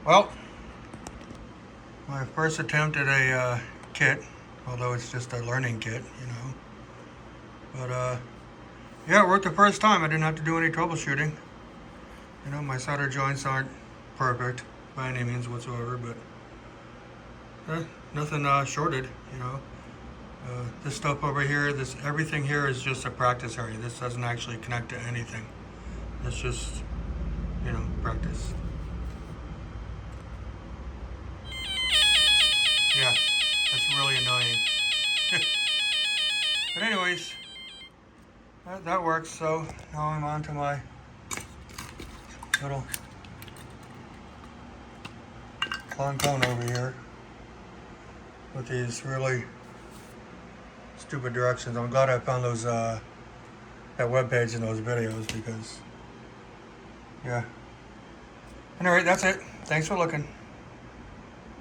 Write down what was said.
Well, my first attempt at a kit, although it's just a learning kit, you know. But yeah, it worked the first time. I didn't have to do any troubleshooting. You know, my solder joints aren't perfect by any means whatsoever, but nothing shorted, you know. This stuff over here, everything here is just a practice area. This doesn't actually connect to anything. It's just, you know, practice. Yeah, that's really annoying. But anyways, that works. So now I'm on to my little clone cone over here with these really stupid directions. I'm glad I found those that webpage and those videos because, yeah. Anyway, that's it. Thanks for looking.